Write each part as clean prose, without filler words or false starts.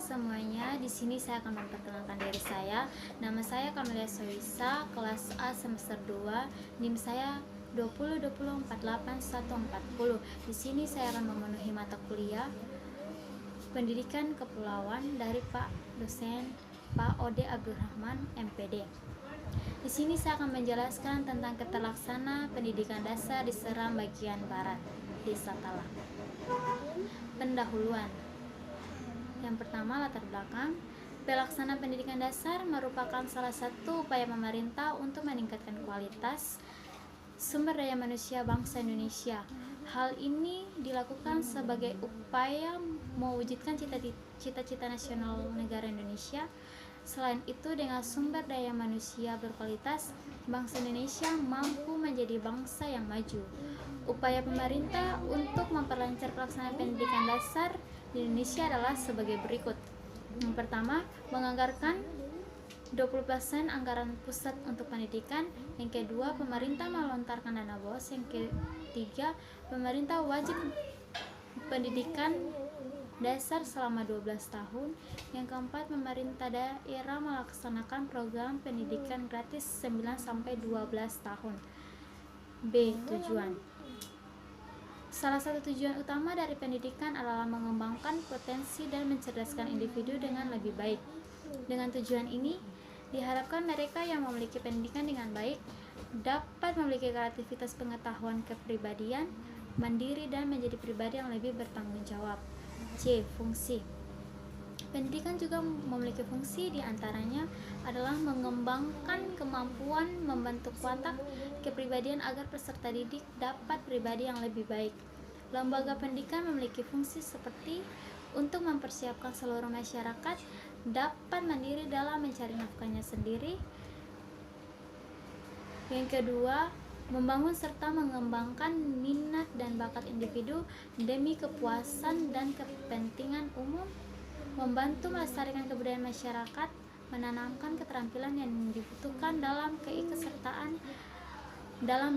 semuanya, di sini saya akan memperkenalkan diri saya. Nama saya Kamelia Soisa, kelas A semester 2, NIM saya 202048140. Di sini saya akan memenuhi mata kuliah Pendidikan Kepulauan dari Pak dosen Pak Ode Abdurrahman, MPD. Di sini saya akan menjelaskan tentang keterlaksana pendidikan dasar di Seram bagian barat, Desa Tala. Pendahuluan. Yang pertama, latar belakang. Pelaksanaan pendidikan dasar merupakan salah satu upaya pemerintah untuk meningkatkan kualitas sumber daya manusia bangsa Indonesia. Hal ini dilakukan sebagai upaya mewujudkan cita-cita nasional negara Indonesia. Selain itu, dengan sumber daya manusia berkualitas, bangsa Indonesia mampu menjadi bangsa yang maju. Upaya pemerintah untuk memperlancar pelaksanaan pendidikan dasar di Indonesia adalah sebagai berikut. Yang pertama, menganggarkan 20% anggaran pusat untuk pendidikan. Yang kedua, pemerintah melontarkan dana BOS. Yang ketiga, pemerintah wajib pendidikan dasar selama 12 tahun. Yang keempat, pemerintah daerah melaksanakan program pendidikan gratis 9-12 tahun. B. Tujuan. Salah satu tujuan utama dari pendidikan adalah mengembangkan potensi dan mencerdaskan individu dengan lebih baik. Dengan tujuan ini, diharapkan mereka yang memiliki pendidikan dengan baik dapat memiliki kreativitas pengetahuan kepribadian, mandiri, dan menjadi pribadi yang lebih bertanggung jawab. C. Fungsi. Pendidikan juga memiliki fungsi, diantaranya adalah mengembangkan kemampuan membentuk watak kepribadian agar peserta didik dapat pribadi yang lebih baik. Lembaga pendidikan memiliki fungsi seperti untuk mempersiapkan seluruh masyarakat dapat mandiri dalam mencari nafkahnya sendiri. Yang kedua, membangun serta mengembangkan minat dan bakat individu demi kepuasan dan kepentingan umum, membantu melestarikan kebudayaan masyarakat, menanamkan keterampilan yang dibutuhkan dalam keikutsertaan dalam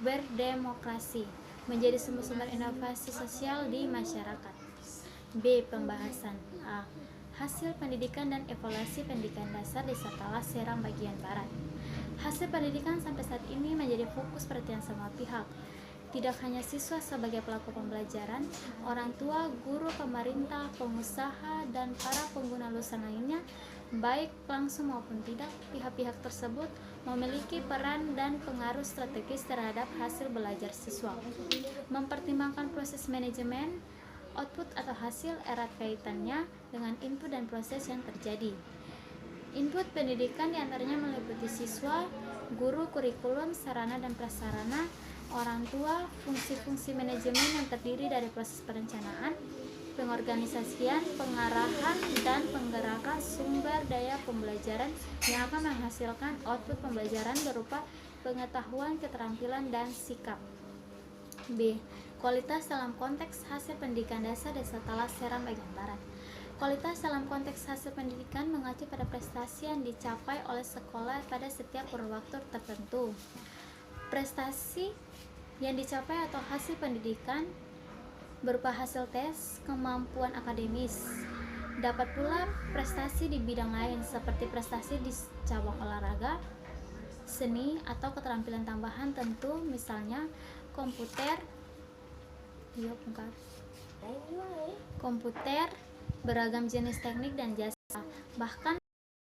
berdemokrasi, menjadi sumber-sumber inovasi sosial di masyarakat. B. Pembahasan. A. Hasil pendidikan dan evaluasi pendidikan dasar di Tala Seram bagian barat. Hasil pendidikan sampai saat ini menjadi fokus perhatian semua pihak. Tidak hanya siswa sebagai pelaku pembelajaran, orang tua, guru, pemerintah, pengusaha, dan para pengguna lulusan lainnya, baik langsung maupun tidak, pihak-pihak tersebut memiliki peran dan pengaruh strategis terhadap hasil belajar siswa. Mempertimbangkan proses manajemen, output atau hasil erat kaitannya dengan input dan proses yang terjadi. Input pendidikan diantaranya meliputi siswa, guru, kurikulum, sarana dan prasarana, orang tua, fungsi-fungsi manajemen yang terdiri dari proses perencanaan, pengorganisasian, pengarahan, dan penggerakan sumber daya pembelajaran yang akan menghasilkan output pembelajaran berupa pengetahuan, keterampilan, dan sikap. B. Kualitas dalam konteks hasil pendidikan dasar Desa Tala Seram bagian barat. Kualitas dalam konteks hasil pendidikan mengacu pada prestasi yang dicapai oleh sekolah pada setiap kurun waktu tertentu. Prestasi yang dicapai atau hasil pendidikan berupa hasil tes, kemampuan akademis. Dapat pula prestasi di bidang lain seperti prestasi di cabang olahraga, seni, atau keterampilan tambahan tentu, misalnya komputer, beragam jenis teknik dan jasa. Bahkan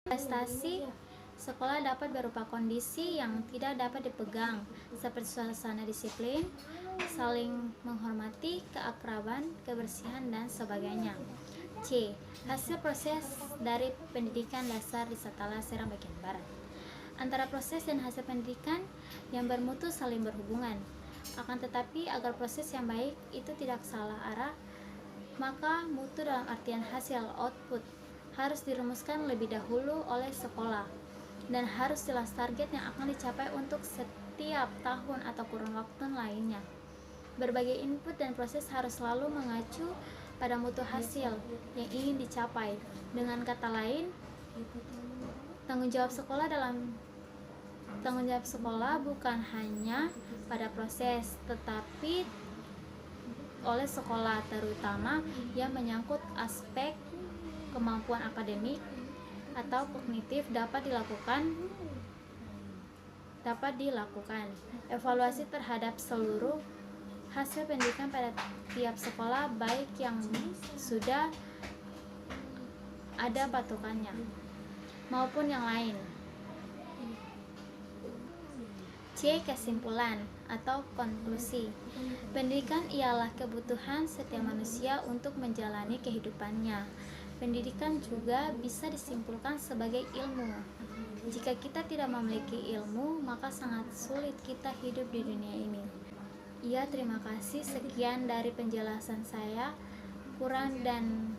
prestasi sekolah dapat berupa kondisi yang tidak dapat dipegang, seperti suasana disiplin, saling menghormati, keakraban, kebersihan, dan sebagainya. C. Hasil proses dari pendidikan dasar di Tala Seram bagian barat. Antara proses dan hasil pendidikan yang bermutu saling berhubungan. Akan tetapi, agar proses yang baik itu tidak salah arah, maka mutu dalam artian hasil output harus dirumuskan lebih dahulu oleh sekolah dan harus jelas target yang akan dicapai untuk setiap tahun atau kurun waktu lainnya. Berbagai input dan proses harus selalu mengacu pada mutu hasil yang ingin dicapai. Dengan kata lain, tanggung jawab sekolah bukan hanya pada proses, tetapi oleh sekolah, terutama yang menyangkut aspek kemampuan akademik atau kognitif dapat dilakukan. Evaluasi terhadap seluruh hasil pendidikan pada tiap sekolah, baik yang sudah ada patokannya maupun yang lain. C. Kesimpulan atau konklusi. Pendidikan ialah kebutuhan setiap manusia untuk menjalani kehidupannya. Pendidikan juga bisa disimpulkan sebagai ilmu. Jika kita tidak memiliki ilmu, maka sangat sulit kita hidup di dunia ini. Ya, terima kasih. Sekian dari penjelasan saya. Kurang dan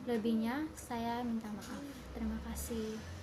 lebihnya saya minta maaf. Terima kasih.